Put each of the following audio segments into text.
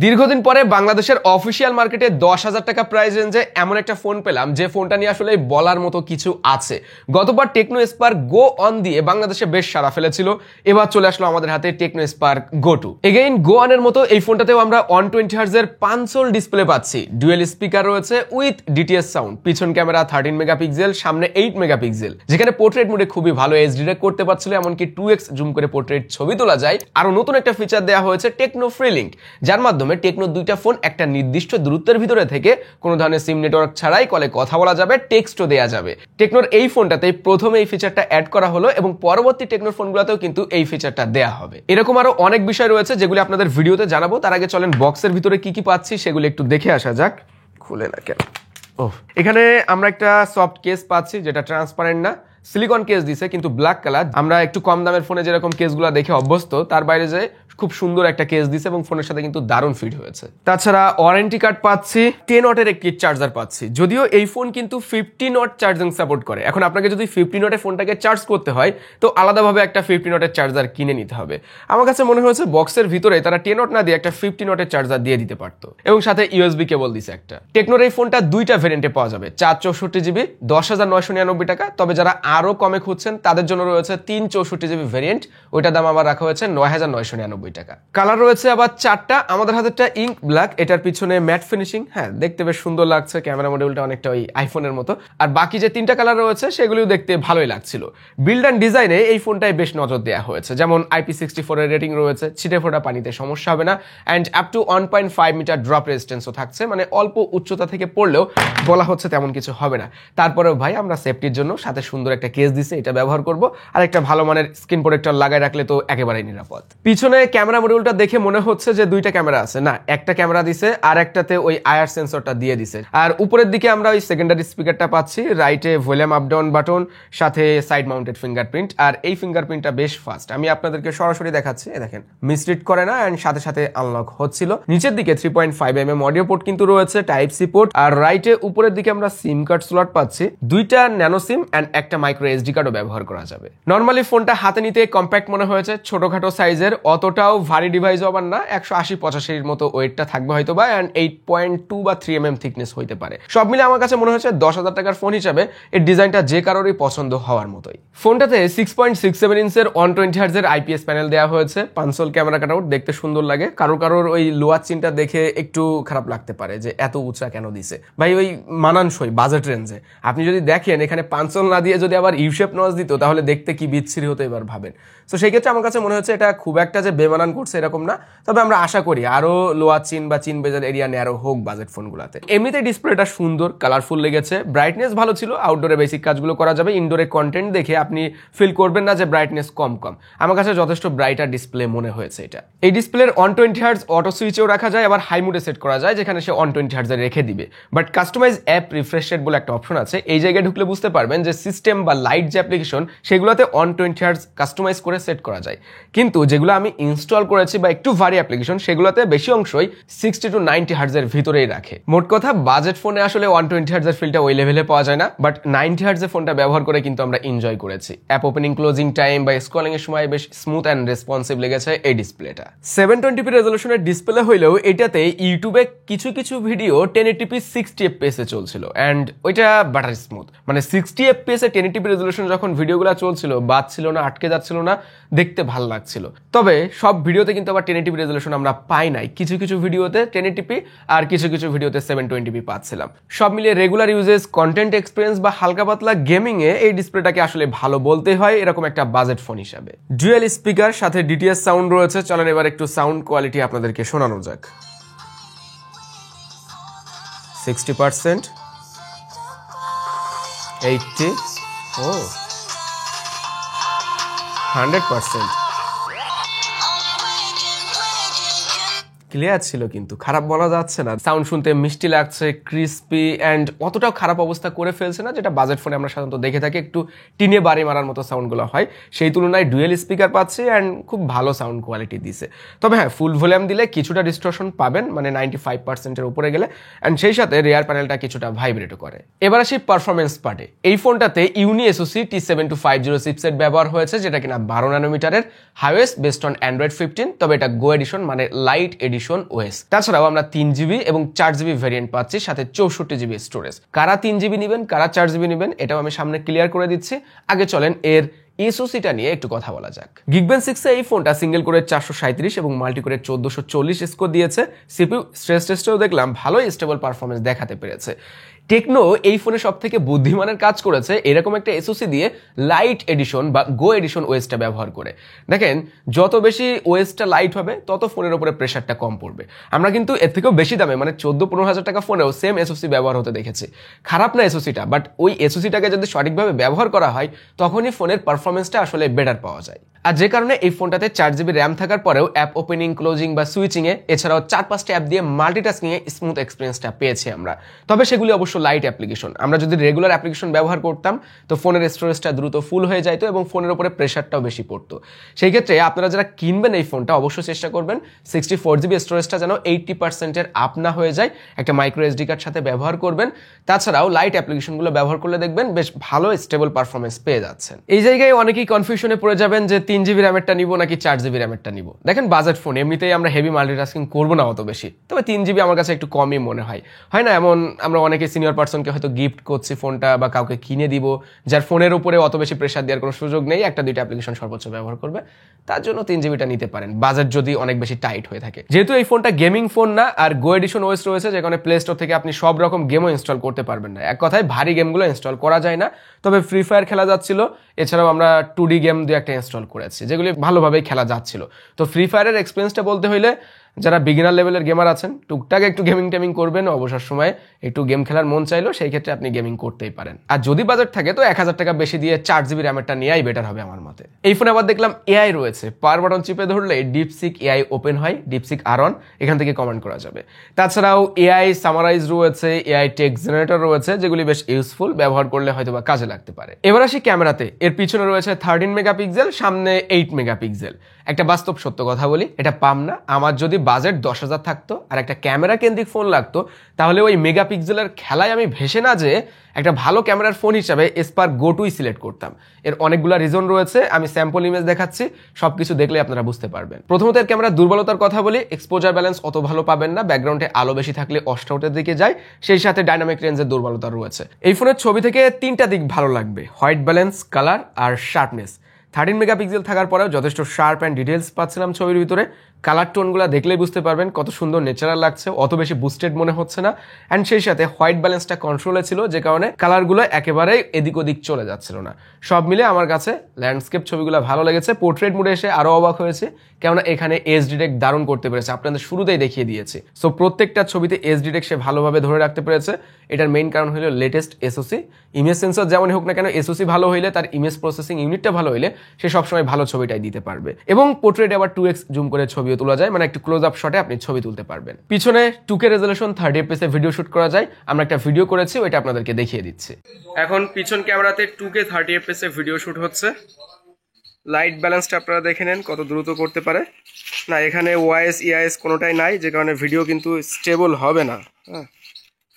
দীর্ঘদিন পরে বাংলাদেশের অফিসিয়াল মার্কেটে 10,000 টাকা প্রাইস রেঞ্জে এমন একটা ফোন পেলাম যে ফোনটা নিয়ে আসলে বলার মতো কিছু আছে। গতবার টেকনো স্পার্ক গো অন দিয়ে বাংলাদেশে বেশ সাড়া ফেলেছিল, এবার চলে আসলো আমাদের হাতে টেকনো স্পার্ক গো 2। এগেইন গো অনের মতো এই ফোনটাতেও আমরা 120 হার্জের পানসোল ডিসপ্লে পাচ্ছি, ডুয়েল স্পিকার রয়েছে উইথ ডিটিএস সাউন্ড, পিছন ক্যামেরা 13 মেগাপিক্সেল, সামনে 8 মেগাপিক্সেল, যেখানে পোর্ট্রেট মোডে খুবই ভালো এইচডি রেক করতে পারছিল, এমনকি 2x জুম করে পোর্ট্রেট ছবি তোলা যায়। আরো নতুন একটা ফিচার দেওয়া হয়েছে টেকনো ফ্রি লিঙ্ক, যার মাধ্যমে টেকনো দুইটা ফোন একটা নির্দিষ্ট দূরত্বের ভিতরে থেকে কোনো ধরনের সিম নেটওয়ার্ক ছাড়াই কলে কথা বলা যাবে, টেক্সটও দেওয়া যাবে। টেকনোর এই ফোনটাতে প্রথমে এই ফিচারটা অ্যাড করা হলো এবং পরবর্তী টেকনোর ফোনগুলোতেও কিন্তু এই ফিচারটা দেওয়া হবে। এরকম আরো অনেক বিষয় রয়েছে যেগুলি আপনাদের ভিডিওতে জানাবো। তার আগে চলেন বক্সের ভিতরে কি কি পাচ্ছি সেগুলো একটু দেখে আসা যাক। খুলে না কেন? এখানে আমরা একটা সফট কেস পাচ্ছি যেটা ট্রান্সপারেন্ট না, সিলিকন কেস দিছে কিন্তু ব্ল্যাক কালার। আমরা একটু কম দামের ফোনে যেরকম কেসগুলো দেখে অভ্যস্ত, তার বাইরে যে খুব সুন্দর একটা কেস দিছে এবং ফোনের সাথে কিন্তু দারুণ ফিট হয়েছে। তাছাড়া ওয়ারেন্টি কার্ড পাচ্ছি, 10 ওয়াটের একটি চার্জার পাচ্ছি। যদিও এই ফোন কিন্তু 15 ওয়াট চার্জিং সাপোর্ট করে। এখন আপনাকে যদি 15 ওয়াটের ফোনটাকে চার্জ করতে হয় তো আলাদাভাবে একটা 15 ওয়াটের চার্জার কিনে নিতে হবে। আমার কাছে মনে হয়েছে বক্সের ভিতরে তারা 10 ওয়াট না দিয়ে একটা 15 ওয়াটের চার্জার দিয়ে দিতে পারতো, এবং সাথে ইউএসবি কেবল দিছে একটা। টেকনোর এই ফোনটা দুইটা ভেরিয়েন্টে পাওয়া যাবে, 464 জিবি 10,999 টাকা। তবে যারা আরো কমে খুঁজছেন তাদের জন্য রয়েছে 364 জিবি ভেরিয়েন্ট, ওইটার দাম আবার রাখা হয়েছে 9,999 টাকা। কালার রয়েছে আবার 4টা। আমাদের হাতেরটা ইঙ্ক ব্ল্যাক, এটার পিছনে ম্যাট ফিনিশিং, হ্যাঁ দেখতে বেশ সুন্দর লাগছে, ক্যামেরা মডিউলটা অনেকটা ওই আইফোনের মতো। আর বাকি যে 3টা কালার রয়েছে সেগুলিও দেখতে ভালোই লাগছিল। বিল্ড অ্যান্ড ডিজাইনে এই ফোনটায় বেশ নজর দেওয়া হয়েছে, যেমন IP64 এর রেটিং রয়েছে, ছিটে ফোটা পানিতে সমস্যা হবে না, and up to 1.5 metre drop রেজিস্ট্যান্সও থাকছে, মানে অল্প উচ্চতা থেকে পড়লেও বলা হচ্ছে তেমন কিছু হবে না। তারপরেও ভাই আমরা সেফটির জন্য সাথে সুন্দর একটা কেস দিছে, এটা ব্যবহার করব, আর একটা ভালো মানের স্ক্রিন প্রোটেক্টর লাগাই রাখলে তো একেবারেই নিরাপদ। পিছনে ক্যামেরা মডিউলটা দেখে মনে হচ্ছে যে দুইটা ক্যামেরা আছে, না একটা ক্যামেরা দিছে আর একটাতে ওই আইআর সেন্সরটা দিয়ে দিছে। আর উপরের দিকে আমরা ওই সেকেন্ডারি স্পিকারটা পাচ্ছি, রাইটে ভলিউম আপ ডাউন বাটন, সাথে সাইড মাউন্টেড ফিঙ্গারপ্রিন্ট। আর এই ফিঙ্গারপ্রিন্টটা বেশ ফাস্ট, আমি আপনাদেরকে সরাসরি দেখাচ্ছি, দেখেন মিসরিড করে না, এন্ড সাথে সাথে আনলক হচ্ছিল। নিচের দিকে 3.5mm অডিও পোর্ট কিন্তু রয়েছে, টাইপ সি পোর্ট। আর রাইটে উপরের দিকে আমরা সিম কার্ড স্লট পাচ্ছি, দুইটা ন্যানো সিম এন্ড একটা মাইক্রো এসডি কার্ডও ব্যবহার করা যাবে। নরমালি ফোনটা হাতে নিতে কম্প্যাক্ট মনে হয়েছে, ছোটখাটো সাইজের, অতটাও ভারী ডিভাইস আবার না, 180-85 মতো ওয়েটটা থাকবে হয়তো বা, এন্ড 8.2 বা 3mm থিকনেস হইতে পারে। সব মিলে আমার কাছে মনে হয়েছে 10,000 টাকার ফোন হিসাবে এর ডিজাইনটা যে কারোরই পছন্দ হওয়ার মতোই। ফোনটাতে 6.67 ইঞ্চের 120 হার্জের আইপিএস প্যানেল দেওয়া হয়েছে, পানসোল ক্যামেরা কাটআউট, দেখতে সুন্দর লাগে। কারোর ওই লোয়ার চিনটা দেখে একটু খারাপ লাগতে পারে যে এত উঁচা কেন দিছে ভাই, ওই মানানসই বাজেট রেঞ্জে। আপনি যদি দেখেন এখানে পানসোল না দিয়ে যদি আবার ইউশেপ নজ দিত তাহলে দেখতে কি বিচ্ছিরি হতো এবার ভাবেন। তো সেই ক্ষেত্রে আমার কাছে মনে হচ্ছে এটা খুব একটা যে বেমানান করছে এরকম না, তবে আমরা আশা করি আরো লোয়ার চিন বা চিন বেজার এরিয়া ন্যারো হোক বাজেট ফোনগুলোতে। এমনিতে ডিসপ্লেটা সুন্দর, কালারফুল লেগেছে, ব্রাইটনেস ভালো ছিল, আউটডোরে বেসিক কাজগুলো করা যাবে। ইনডোরে কন্টেন্ট দেখে আপনি ফিল করবেন না যে ব্রাইটনেস কম। আমার কাছে যথেষ্ট ব্রাইটার ডিসপ্লে মনে হয়েছে এটা। এই ডিসপ্লের 120 হার্জ অটো সুইচেও রাখা যায়, আবার হাই মোডে সেট করা যায়, যেখানে সে 120 হার্জে রেখে দিবে। But customise app refresh rate বলে একটা অপশন আছে, এই জায়গায় ঢুকলে বুঝতে পারবেন যে সিস্টেম বা লাইট যে অ্যাপ্লিকেশন সেগুলোতে 120 হার্জ কাস্টমাইজ করে সেট করা যায়, কিন্তু যেগুলো আমি ইনস্টল করেছি বা একটু ভারী অ্যাপ্লিকেশন সেগুলোতে বেশি অংশই 60 to 90 হার্জের ভিতরেই রাখে। মোট কথা বাজেট ফোনে আসলে 120 হার্জের ফিলটা ওই লেভেলে পাওয়া যায় না, বাট 90 হার্জের ফোনটা ব্যবহার করে কিন্তু আমরা এনজয় করেছি। অ্যাপ ওপেনিং, ক্লোজিং টাইম বা স্ক্রলিং এর সময় বেশ স্মুথ অ্যান্ড রেসপন্সিভ লেগেছে এই ডিসপ্লেটা। 720p রেজলিউশনের ডিসপ্লে হইলেও এটাতে ইউটিউবে কিছু কিছু ভিডিও 1080p 60 fps এ চলছিল, অ্যান্ড ওইটা বাটার স্মুথ, মানে 60 fps এ 1080p রেজলিউশন যখন ভিডিওগুলো চলছিল বাজছিল না, আটকে যাচ্ছিল না, দেখতে ভালো লাগছিল। তবে সব ভিডিওতে কিন্তু আবার 1080p রেজলিউশন আমরা পাই নাই, কিছু কিছু ভিডিওতে 1080p আর কিছু কিছু ভিডিওতে 720p পাচ্ছিলাম। সব মিলিয়ে রেগুলার ইউজেস, কন্টেন্ট এক্সপিরিয়েন্স বা হালকা পাতলা গেমিং এ এই ডিসপ্লেটাকে আসলে ভালো বলতে হয় এরকম একটা বাজেট ফোন হিসাবে। ডুয়েল স্পিকার সাথে ডিটিএস সাউন্ড রয়েছে, চলেন এবার একটু সাউন্ড কোয়ালিটি আপনাদেরকে শোনানো যাক। 60%, 80, 100%। ক্লিয়ার ছিল, কিন্তু খারাপ বলা যাচ্ছে না। সাউন্ড শুনতে মিষ্টি লাগছে, ক্রিস্পি, অ্যান্ড অতটাও খারাপ অবস্থা করে ফেলছে না যেটা বাজেট ফোনে আমরা সাধারণত দেখে থাকি, একটু টিনে বাড়ি মারার মতো সাউন্ডগুলো হয়। সেই তুলনায় ডুয়েল স্পিকার পাচ্ছি অ্যান্ড খুব ভালো সাউন্ড কোয়ালিটি দিছে। তবে হ্যাঁ, ফুল ভলিউম দিলে কিছুটা ডিস্টরশন পাবেন, মানে 95%-এর উপরে গেলে, অ্যান্ড সেই সাথে রেয়ার প্যানেলটা কিছুটা ভাইব্রেটও করে। এবার আসি পারফরমেন্স পার্টে। এই ফোনটাতে ইউনি এসওসি T7250 চিপসেট ব্যবহার হয়েছে, যেটা কিনা 12 ন্যানোমিটারের, হাইওয়েস বেসড অন অ্যান্ড্রয়েড 15। তবে এটা গো এডিশন, মানে লাইট এডিশন এডিশন ওএস। তাছাড়াও আমরা 3GB এবং 4GB ভ্যারিয়েন্ট পাচ্ছি, সাথে 64GB স্টোরেজ। কারা 3GB নেবেন, কারা 4GB নেবেন, এটাও আমি সামনে ক্লিয়ার করে দিচ্ছি। আগে চলেন এর এসওসিটা নিয়ে একটু কথা বলা যাক। Geekbench 6 এই ফোনটা সিঙ্গেল কোরে 437 এবং মাল্টি কোরে 1440 স্কোর দিয়েছে। সিপিইউ স্ট্রেস টেস্টেও দেখলাম ভালোই স্টেবল পারফরমেন্স দেখাতে পেরেছে। টেকনো এই ফোনে সব থেকে বুদ্ধিমানের কাজ করেছে এরকম একটা এসওসি দিয়ে লাইট এডিশন বা গো এডিশন ওএসটা ব্যবহার করে। দেখেন যত বেশি ওএসটা লাইট হবে তত ফোনের উপরে প্রেশারটা কম পড়বে। আমরা কিন্তু এর থেকেও বেশি দামে মানে 14-15 হাজার টাকা ফোনেও সেম এসওসি ব্যবহার হতে দেখেছি। খারাপ না এসওসিটা, বাট ওই এসওসিটাকে যদি সঠিকভাবে ব্যবহার করা হয় তখনই ফোনের পারফরমেন্সটা আসলে বেটার পাওয়া যায়। আর যে কারণে এই ফোনটাতে 4GB র্যাম থাকার পরেও অ্যাপ ওপেনিং, ক্লোজিং বা সুইচিংয়ে এছাড়াও 4-5টা অ্যাপ দিয়ে মাল্টিটাস্কিংয়ে স্মুথ এক্সপিরিয়েন্সটা পেয়েছি আমরা। তবে সেগুলি অবশ্য লাইট অ্যাপ্লিকেশন। আমরা যদি রেগুলার অ্যাপ্লিকেশন ব্যবহার করতাম তো ফোনের স্টোরেজটা দ্রুত ফুল হয়ে যাইতো এবং ফোনের উপরে প্রেশারটাও বেশি পড়তো। সেই ক্ষেত্রে আপনারা যারা কিনবেন এই ফোনটা অবশ্যই চেষ্টা করবেন 64GB স্টোরেজটা যেন 80%-এর আপ না হয়ে যায়, একটা মাইক্রো এসডি কার্ড সাথে ব্যবহার করবেন। তাছাড়াও লাইট অ্যাপ্লিকেশনগুলো ব্যবহার করলে দেখবেন বেশ ভালো স্টেবল পারফরমেন্স পেয়ে যাচ্ছেন। এই জায়গায় অনেকেই কনফিউশনে পড়ে যাবেন যে 3GB র্যামেরটা নিব নাকি 4GB র্যামেরটা নিব। দেখেন বাজেট ফোন, এমনিতেই আমরা হেভি মাল্টিটাস্কিং করবো না অত বেশি, তবে 3GB আমার কাছে একটু কমই মনে হয়। হয় না এমন, আমরা অনেকে সিনিয়র পার্সনকে হয়তো গিফট করছি ফোনটা বা কাউকে কিনে দিব যার ফোনের উপরে অত বেশি প্রেশার দেওয়ার কোনো সুযোগ নেই, 1-2টা অ্যাপ্লিকেশন সর্বোচ্চ ব্যবহার করবে, তার জন্য 3GBটা নিতে পারেন বাজেট যদি অনেক বেশি টাইট হয়ে থাকে। যেহেতু এই ফোনটা গেমিং ফোন না আর গো এডিশন ওএস রয়েছে, যে কারণে প্লে স্টোর থেকে আপনি সব রকম গেমও ইনস্টল করতে পারবেন না। এক কথায় ভারী গেমগুলো ইনস্টল করা যায় না। তবে ফ্রি ফায়ার খেলা যাচ্ছিল, এছাড়াও আমরা 2D গেম 2-1টা ইনস্টল করেছি যেগুলি ভালোভাবেই খেলা যাচ্ছিল। তো ফ্রি ফায়ারের এক্সপিরিয়েন্সটা বলতে হইলে যারা বিগিনার লেভেলের গেমার আছেন, টুকটাক একটু গেমিং টেমিং করবেন, অবসর সময় একটু গেম খেলার মন চাইলো, সেই ক্ষেত্রে আপনি গেমিং করতেই পারেন। আর যদি বাজেট থাকে তো 1000 টাকা বেশি দিয়ে 4GB র্যামেরটা নেওয়াই বেটার হবে আমার মতে। এই ফোনে আবার দেখলাম এআই রয়েছে, পাওয়ার বাটন চিপে ধরলে ডিপসিক এআই ওপেন হয়, ডিপসিক আর1 এখান থেকে কমেন্ট করা যাবে। তাছাড়াও এআই সামারাইজ রয়েছে, এআই টেক্সট জেনারেটর রয়েছে, যেগুলি বেশ ইউজফুল, ব্যবহার করলে হয়তো বা কাজে লাগতে পারে। এবার আসি ক্যামেরাতে। এর পিছনে রয়েছে 13 মেগাপিক্সেল, সামনে 8 মেগাপিক্সেল। একটা বাস্তব সত্য কথা বলি, এটা পাম না। আমার যদি বাজেট 10,000 থাকতো আর একটা ক্যামেরা কেন্দ্রিক ফোন লাগতো, তাহলে ওই মেগাপিক্সেলের খেলায় আমি ভেসে না যে একটা ভালো ক্যামেরার ফোন হিসাবে এসপার গো টুই সিলেক্ট করতাম। এর অনেকগুলো রিজন রয়েছে, আমি স্যাম্পল ইমেজ দেখাচ্ছি, সবকিছু দেখলে আপনারা বুঝতে পারবেন। প্রথমত এর ক্যামেরার দুর্বলতার কথা বলি, এক্সপোজার ব্যালেন্স অত ভালো পাবেন না, ব্যাকগ্রাউন্ডে আলো বেশি থাকলে অস্টআউটের দিকে যায়, সেই সাথে ডাইনামিক রেঞ্জের দুর্বলতা রয়েছে। এই ফোনের ছবি থেকে 3টা দিক ভালো লাগবে, হোয়াইট ব্যালেন্স, কালার আর শার্পনেস। 13 মেগাপিক্সেল থাকার পরেও যথেষ্ট শার্প অ্যান্ড ডিটেলস পাচ্ছিলাম ছবির ভিতরে। কালার টোনগুলো দেখলেই বুঝতে পারবেন কত সুন্দর ন্যাচারাল লাগছে, অত বেশি বুস্টেড মনে হচ্ছে না। অ্যান্ড সেই সাথে হোয়াইট ব্যালেন্সটা কন্ট্রোলে ছিল, যে কারণে কালারগুলো একেবারেই এদিক ওদিক চলে যাচ্ছিল না। সব মিলে আমার কাছে ল্যান্ডস্কেপ ছবিগুলো ভালো লেগেছে। পোর্ট্রেট মোডে এসে আরও অবাক হয়েছে, কেননা এখানে এজ ডিটেক্ট দারুণ করতে পেরেছে, আপনাদের শুরুতেই দেখিয়ে দিয়েছি। সো প্রত্যেকটা ছবিতে এজ ডিটেক্ট সে ভালোভাবে ধরে রাখতে পেরেছে। এটার মেইন কারণ হলো লেটেস্ট এসওসি। ইমেজ সেন্সর যেমনই হোক না কেন, এসওসি ভালো হইলে, তার ইমেজ প্রসেসিং ইউনিটটা ভালো হইলে সে সবসময় ভালো ছবিটাই দিতে পারবে। এবং পোর্ট্রেট আবার 2x জুম করে ছবিও তোলা যায়, মানে একটু ক্লোজ আপ শটে আপনি ছবি তুলতে পারবেন। পিছনে 2K রেজলিউশন 30 fps এ ভিডিও শুট করা যায়, আমরা একটা ভিডিও করেছি, ওইটা আপনাদেরকে দেখিয়ে দিচ্ছি। এখন পিছন ক্যামেরাতে 2K 30 fps এ ভিডিও শুট হচ্ছে। লাইট ব্যালেন্সটা আপনারা দেখে নেন কত দ্রুত করতে পারে। না, এখানে ওআইএস ইআইএস কোনোটাই নাই, যে কারণে ভিডিও কিন্তু স্টেবল হবে না। হ্যাঁ,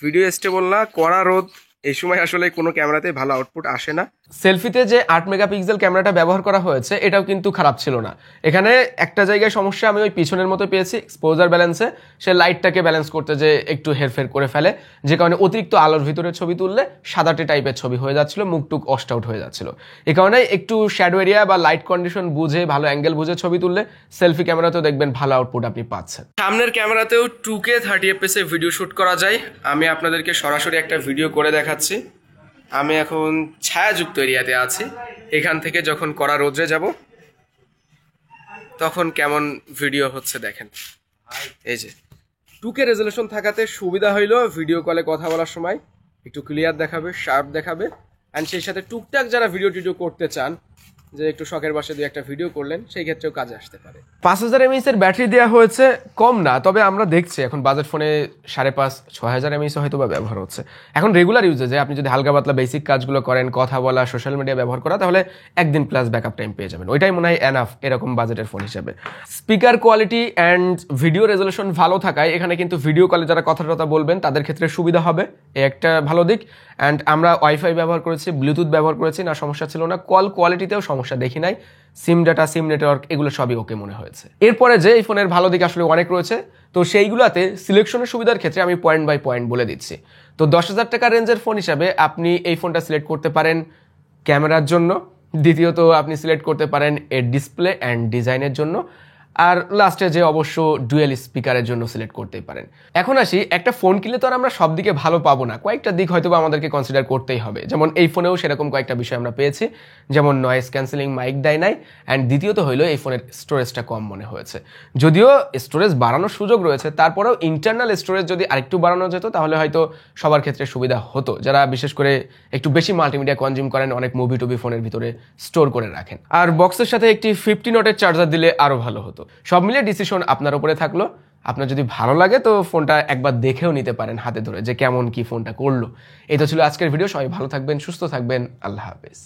ভিডিও স্টেবল না, কড়া রোদ, এই সময় আসলে কোনো ক্যামেরাতে ভালো আউটপুট আসে না। সেলফিতে যে 8 মেগাপিক্সেল ক্যামেরাটা ব্যবহার করা হয়েছে এটাও কিন্তু খারাপ ছিল না। এখানে একটা জায়গায় সমস্যা আমি ওই পিছনের মতো পেয়েছি, এক্সপোজার ব্যালেন্সে সে লাইটটাকে ব্যালেন্স করতে যে একটু হেরফের করে ফেলে, যে কারণে অতিরিক্ত আলোর ভিতরে ছবি তুললে সাদাটে টাইপের ছবি হয়ে যাচ্ছিল, মুখটুক অস্ট আউট হয়ে যাচ্ছিল। এই কারণে একটু শ্যাডো এরিয়া বা লাইট কন্ডিশন বুঝে, ভালো অ্যাঙ্গেল বুঝে ছবি তুললে সেলফি ক্যামেরাতেও দেখবেন ভালো আউটপুট আপনি পাচ্ছেন। সামনের ক্যামেরাতেও 2K 30 fps এ ভিডিও শুট করা যায়। আমি আপনাদেরকে সরাসরি একটা ভিডিও করে দেখাচ্ছি। আমি এখন ছায়াযুক্ত এরিয়াতে আছি, এখান থেকে যখন কড়া রোদ্রে যাব তখন কেমন ভিডিও হচ্ছে দেখেন। এই যে 2K রেজলিউশন থাকাতে সুবিধা হইলো ভিডিও কলে কথা বলার সময় একটু ক্লিয়ার দেখাবে, শার্প দেখাবে। অ্যান্ড সেই সাথে টুকটাক যারা ভিডিও করতে চান, যে একটু শখের বসে দিয়ে একটা ভিডিও করলেন, সেই ক্ষেত্রেও কাজে আসতে পারে। 5000 mAh এর ব্যাটারি দেওয়া হয়েছে, কম না, তবে আমরা দেখছি এখন বাজেট ফোনে 5,500-6,000 mAh হয়তো বা ব্যবহার হচ্ছে। এখন রেগুলার ইউজে যে আপনি যদি হালকা পাতলা বেসিক কাজগুলো করেন, কথা বলা, সোশ্যাল মিডিয়া ব্যবহার করা, তাহলে 1 দিন প্লাস ব্যাকআপ টাইম পেয়ে যাবেন। ওইটাই মনে হয় এনাফ এরকম বাজেটের ফোন হিসেবে। Speaker quality and video resolution ভালো থাকায় এখানে কিন্তু ভিডিও কলে যারা কথা বলবেন তাদের ক্ষেত্রে সুবিধা হবে, এই একটা ভালো দিক। অ্যান্ড আমরা ওয়াইফাই ব্যবহার করেছি, ব্লুটুথ ব্যবহার করেছি, না সমস্যা ছিল না। কল কোয়ালিটিতেও সমস্যা সমস্যা দেখি নাই। সিম ডাটা, সিম নেটওয়ার্ক এগুলো সবই ওকে মনে হয়েছে। এরপরে যে এই ফোনের ভালো দিক আসলে অনেক রয়েছে, তো সেইগুলোতে সিলেকশনের সুবিধার ক্ষেত্রে আমি পয়েন্ট বাই পয়েন্ট বলে দিচ্ছি। তো 10,000 টাকা রেঞ্জের ফোন হিসাবে আপনি এই ফোনটা সিলেক্ট করতে পারেন ক্যামেরার জন্য, দ্বিতীয়ত আপনি সিলেক্ট করতে পারেন এর ডিসপ্লে অ্যান্ড ডিজাইনের জন্য, আর লাস্টে যে অবশ্য ডুয়েল স্পিকারের জন্য সিলেক্ট করতেই পারেন। এখন আসি, একটা ফোন কিনলে তো আর আমরা সব দিকে ভালো পাবো না, কয়েকটা দিক হয়তো আমাদেরকে কনসিডার করতেই হবে। যেমন এই ফোনেও সেরকম কয়েকটা বিষয় আমরা পেয়েছি, যেমন নয়েজ ক্যান্সেলিং মাইক দেয় নাই, অ্যান্ড দ্বিতীয়ত হইলো এই ফোনের স্টোরেজটা কম মনে হয়েছে। যদিও স্টোরেজ বাড়ানোর সুযোগ রয়েছে, তারপরেও ইন্টারনাল স্টোরেজ যদি আরেকটু বাড়ানো যেত তাহলে হয়তো সবার ক্ষেত্রে সুবিধা হতো, যারা বিশেষ করে একটু বেশি মাল্টিমিডিয়া কনজিউম করেন, অনেক মুভি টুভি ফোনের ভিতরে স্টোর করে রাখেন। আর বক্সের সাথে একটি 50 ওয়াটের চার্জার দিলে আরও ভালো হতো। সব মিলিয়ে ডিসিশন আপনার উপরে থাকলো। আপনার যদি ভালো লাগে তো ফোনটা একবার দেখেও নিতে পারেন হাতে ধরে, যে কেমন কি ফোনটা করলো। এই তো ছিল আজকের ভিডিও। সবাই ভালো থাকবেন, সুস্থ থাকবেন, আল্লাহ হাফেজ।